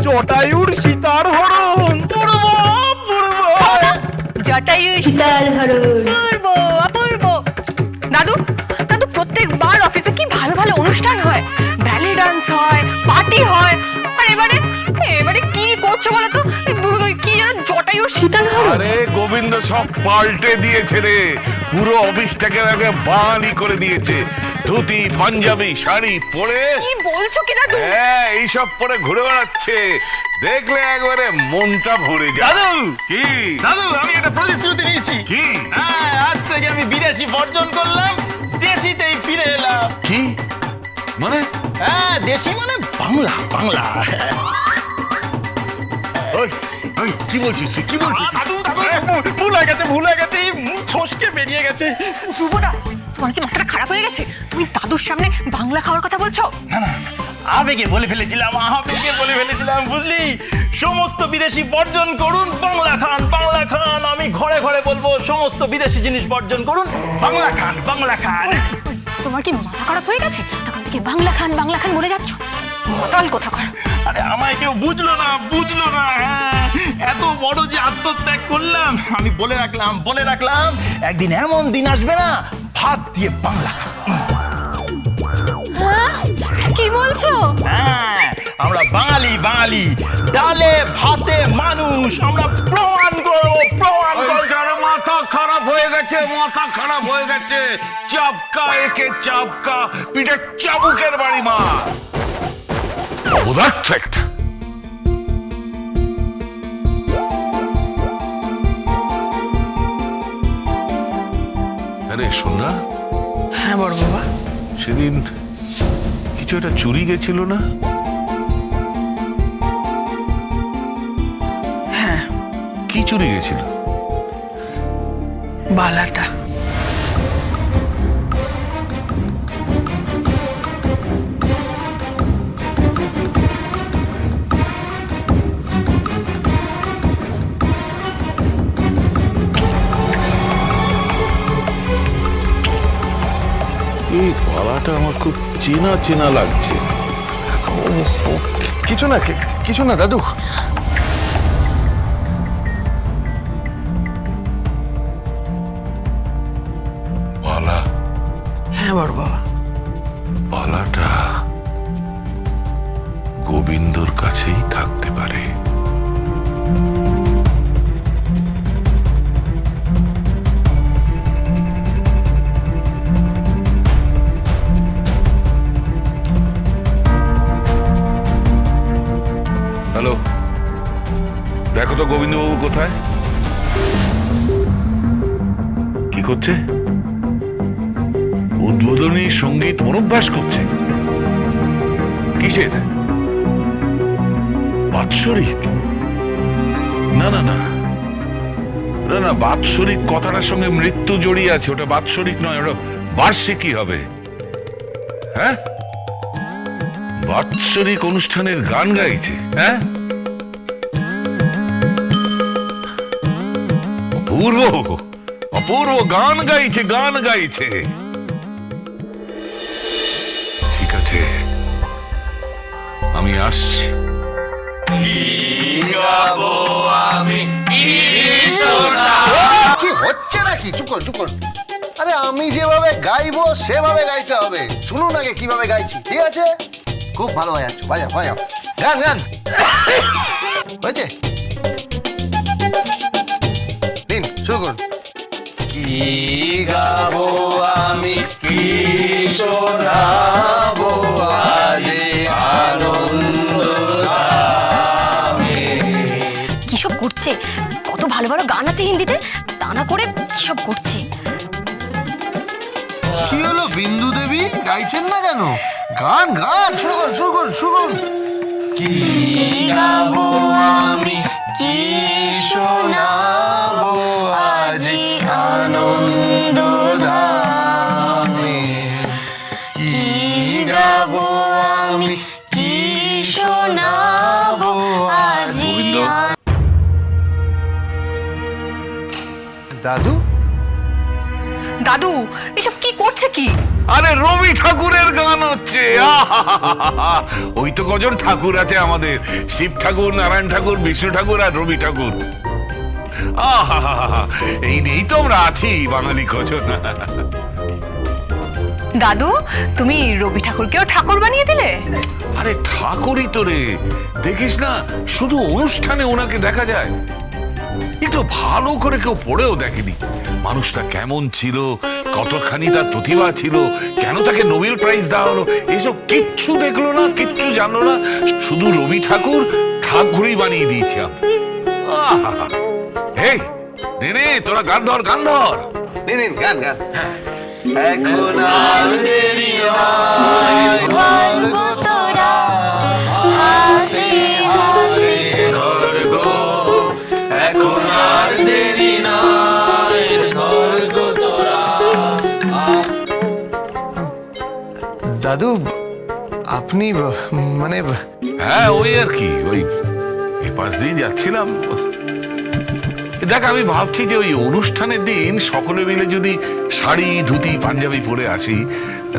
জটায়ুর সীতার হরণ। পূর্ব পূর্ব জটায়ু সীতার হরণ। অপূর্ব অপূর্ব। দাদু দাদু প্রত্যেকবার অফিসে কি ভালো ভালো অনুষ্ঠান হয়, ব্যালে ডান্স হয়, পার্টি হয়, আর এবারে এবারে কি করছো বলো তো? কি যেন জটায়ু সীতার হরণ। আরে গোবিন্দ সব পাল্টে দিয়েছে রে, পুরো অফিসটাকে আগে বাঙালি করে দিয়েছে। ধুতি পাঞ্জাবি শাড়ি পরে, কি বলছো কি দাদু? হ্যাঁ এইসব পরে ঘুরে বেড়াচ্ছে, দেখলে একবারে মনটা ভরে যায়। দাদু কি দাদু, আমি একটা প্রতিশ্রুতি নিয়েছি। কি? হ্যাঁ, আজ থেকে আমি বিদেশি বর্জন করলাম, দেশিতেই ফিরে এলাম। কি মানে? হ্যাঁ, দেশি মানে বাংলা বাংলা। ওই ওই কি বলছিস তুই, কি বলছিস? দাদু দাদু, ভুল হয়ে গেছে, এই মুখ ফসকে বেরিয়ে গেছে। ধ্রুবদা, তোমার কি মাথাটা খারাপ হয়ে গেছে? তুমি দাদুর সামনে বাংলা খাওয়ার কথা বলছো? না না, আবেগে বলে ফেলেছিলাম, বুঝলি? সমস্ত বিদেশি বর্জন করুন, বাংলা খান বাংলা খান। আমি ঘরে ঘরে বলবো সমস্ত বিদেশি জিনিস বর্জন করুন, বাংলা খান বাংলা খান। তোমার কি মাথা খারাপ হয়ে গেছে? তখন থেকে বাংলা খান বলে যাচ্ছ, মাতাল কোথাকার। আরে আমায় কেউ বুঝলো না। হ্যাঁ, এত বড় যে আত্মত্যাগ করলাম, আমি বলে রাখলাম একদিন এমন দিন আসবে না, ভাত দিয়ে বাংলা খান। কি বলছো? হ্যাঁ, আমরা বাঙালি, ডালে ভাতে মানুষ, আমরা প্রমাণ করবো। যার মাথা খারাপ হয়ে গেছে, চাপকা একে চাপকা, পিঠে চাবুকের বাড়ি মা। অপদার্থ একটা। আরে শোন না। হ্যাঁ বড় বাবা। সেদিন কিছু একটা চুরি গেছিল না? হ্যাঁ, কি চুরি গেছিল? বালাটা। এই গলাটা আমার খুব চেনা চেনা লাগছে। কিছু না দাদু। বালা, হ্যাঁ বড় বাবা। বালাটা গোবিন্দর কাছেই থাকতে পারে। হ্যালো, দেখো তো গোবিন্দবাবু কোথায়? কি করছে? উদ্বোধনী সঙ্গীত মনোভ্যাস করছে। কিসের? বাৎসরিক? না না না না না, বাৎসরিক কথাটার সঙ্গে মৃত্যু জড়িয়ে আছে। ওটা বাৎসরিক নয়, ওটা বার্ষিকী হবে। হ্যাঁ, বাৎসরিক অনুষ্ঠানের গান গাইছে। হ্যাঁ, অপূর্ব গান গাইছে। ঠিক আছে, আমি আসছি। কি হচ্ছে নাকি? চুপ কর। আরে আমি যেভাবে গাইবো সেভাবে গাইতে হবে। শুনুন আগে কিভাবে গাইছি, ঠিক আছে? খুব ভালো বাজাচ্ছ, বাজাও গান হয়েছে? দিন শুরু করুন। কি গাবো আমি, কি শোনাবো আজে আনন্দ ধামে। কিসব করছে? কত ভালো ভালো গান আছে হিন্দিতে, তা না করে কিসব করছে? কি হলো বিন্দু দেবী, গাইছেন না কেন? গান শুরু করুন। কি গাবো আমি, কি শোনাবো আজি আনন্দ ধামে। কি গাবো আমি, কি শোনাবো আজি। গোবিন্দ, দাদু দাদু এসব কি করছে হচ্ছে কি? আরে রবি ঠাকুরের গান হচ্ছে। আহাহাহাহা। ওই তো কজন ঠাকুর আছে আমাদের, শিব ঠাকুর, নারায়ণ ঠাকুর, বিষ্ণু ঠাকুর আর রবি ঠাকুর। আহাহাহা। এই নিয়েই তো আমরা আছি বাঙালি কজন। দাদু, তুমি রবি ঠাকুরকেও ঠাকুর বানিয়ে দিলে? আরে ঠাকুরই তো রে, দেখিস না শুধু অনুষ্ঠানে ওনাকে দেখা যায়, একটু ভালো করে কেউ পড়েও দেখেনি মানুষটা কেমন ছিল, কতখানি তার প্রতিভা ছিল, কেন তাকে নোবেল প্রাইজ দেওয়া হলো, এসব কিচ্ছু দেখলো না, কিচ্ছু জানলো না, শুধু রবি ঠাকুর ঠাকুরই বানিয়ে দিয়েছে। এই নে তোরা গান ধর, গান ধর। নিন গান গান। এখন আর দেরি নাই, ধর গো তোরা, হাতে হাতে ধর গো। এখন আর দেরি নাই, ধর গো তোরা। দাদু, আপনি মানে হ্যাঁ ওই আর কি, ওই এই পাশ দিয়ে যাচ্ছিলাম। দেখ আমি ভাবছি যে ওই অনুষ্ঠানের দিন সকলে মিলে যদি শাড়ি ধুতি পাঞ্জাবি পরে আসি,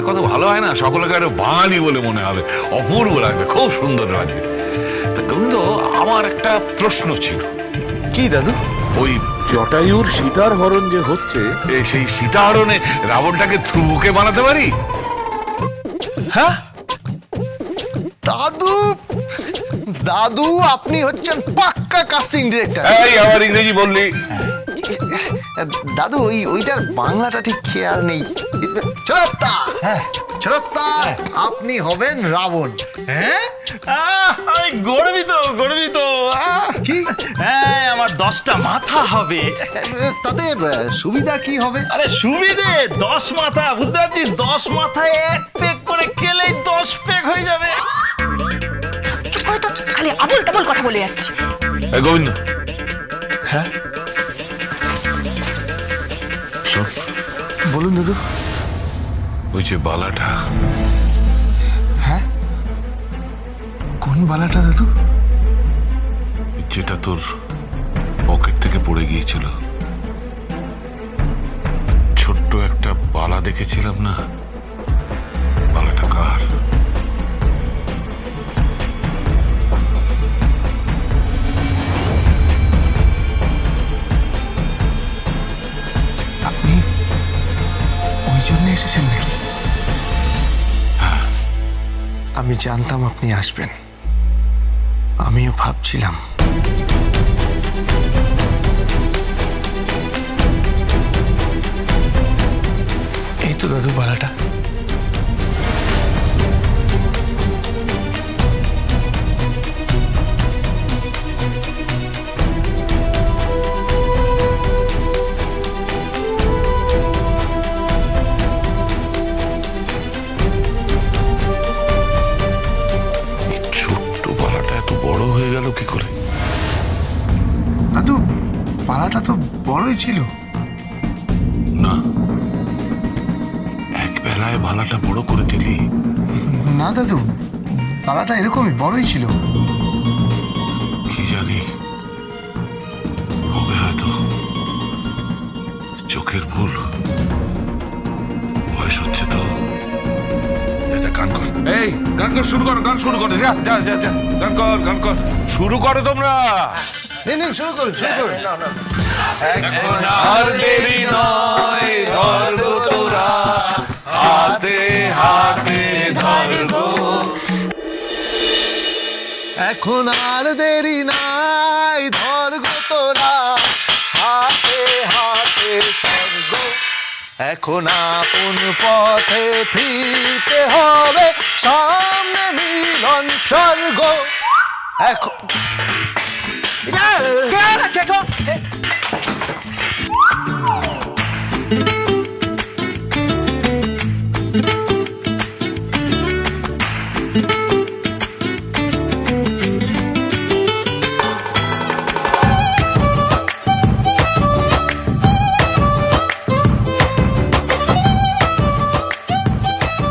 কত ভালো হয় না, সকলকে আরো বাঙালি বলে মনে হবে, অপূর্ব লাগবে, খুব সুন্দর লাগবে। তা গোবিন্দ, আমার একটা প্রশ্ন ছিল। কি দাদু? ওই জটায়ুর সীতার হরণ যে হচ্ছে, সেই সীতাহরণে রাবণটাকে ধ্রুবকে বানাতে পারি? হ্যাঁ দাদু, দাদু আপনি হচ্ছেন পাক্কা কাস্টিং ডিরেক্টর। এই আবার ইংরেজি বললি? দাদু ওইটার বাংলাটা ঠিক খেয়াল নেই। ছোট্টা, ছোট্টা, আপনি হবেন রাবণ। হ্যাঁ আমি গর্বিত, গর্বিত। কি? হ্যাঁ, আমার 10টা মাথা হবে। তাতে সুবিধা কি হবে? আরে সুবিধে, 10 মাথা, বুঝতে পারছিস? 10 মাথায় 1 পেক করে খেলেই 10 পেক হয়ে যাবে। চুপ করে তো, খালি আবল তাবল কথা বলে যাচ্ছি। এই গোবিন্দ, হ্যাঁ শোন, বলুন দাদু। ওই যে বালাটা, হ্যাঁ কোন বালাটা দাদু? যেটা তোর পকেট থেকে পড়ে গিয়েছিল, ছোট্ট একটা বালা দেখেছিলাম না, বালাটা কার? আপনি ওই জন্য এসেছেন নাকি? আমি জানতাম আপনি আসবেন, আমিও ভাবছিলাম। এই তো দাদু বালাটা। এই ছোট্ট বালাটা এত বড় হয়ে গেল কি করে? দাদু বালাটা তো বড়ই ছিল। না, এক বেলায় বালাটা বড় করে দিলি? না দাদু, বালাটা এরকমই বড়ই ছিল। কি জানি, হবে হয়তো চোখের ভুল, বয়স হচ্ছে তো। গান কর, এই গান কর, শুরু করো, গান শুরু করো, যা যা যা যা, গান কর, গান কর, শুরু করো তোমরা। নিন শুরু করুন, শুরু করুন। এখন আর দেরি নয়, ধর গো তোরা, হাতে হাতে ধর গো। এখন আর দেরি নাই, ধর গো তোরা, হাতে হাতে স্বর্গ। এখন আপন পথে ফিরতে হবে, সামনে মিলন স্বর্গ। এখন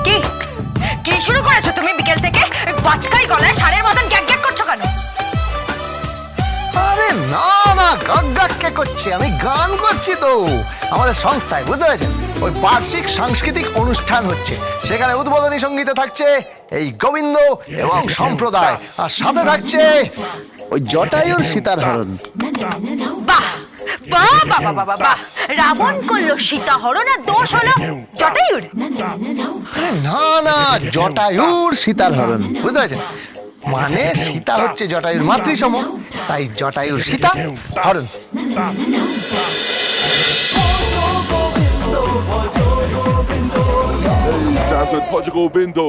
কি কি শুরু করেছো তুমি বিকেল থেকে? বাচকাই গলায় ষাঁড়ের মতন গ্যাগ গ্যাগ করছো কেন? আরে না না, গাগ গাগ কে কে করছে? আমি গান করছি তো আমাদের সংস্থায়, বুঝতে পেরেছেন? ওই বার্ষিক সাংস্কৃতিক অনুষ্ঠান হচ্ছে, সেখানে উদ্বোধনী সঙ্গীতে থাকছে এই গোবিন্দ এবং সম্প্রদায়, আর সাথে থাকছে ওই জটায়ুর সীতার হরণ। বাহ বাহ বাহ বাহ বাহ বাহ, রাবণ করলো সীতাহরণ আর দোষ হলো জটায়ুর। আরে না না, জটায়ুর সীতার হরণ, বুঝতে পেরেছেন? মানে সীতা হচ্ছে জটায়ুর মাতৃসম, তাই জটায়ুর সীতা হরণ। Dance with Portugal Bindo.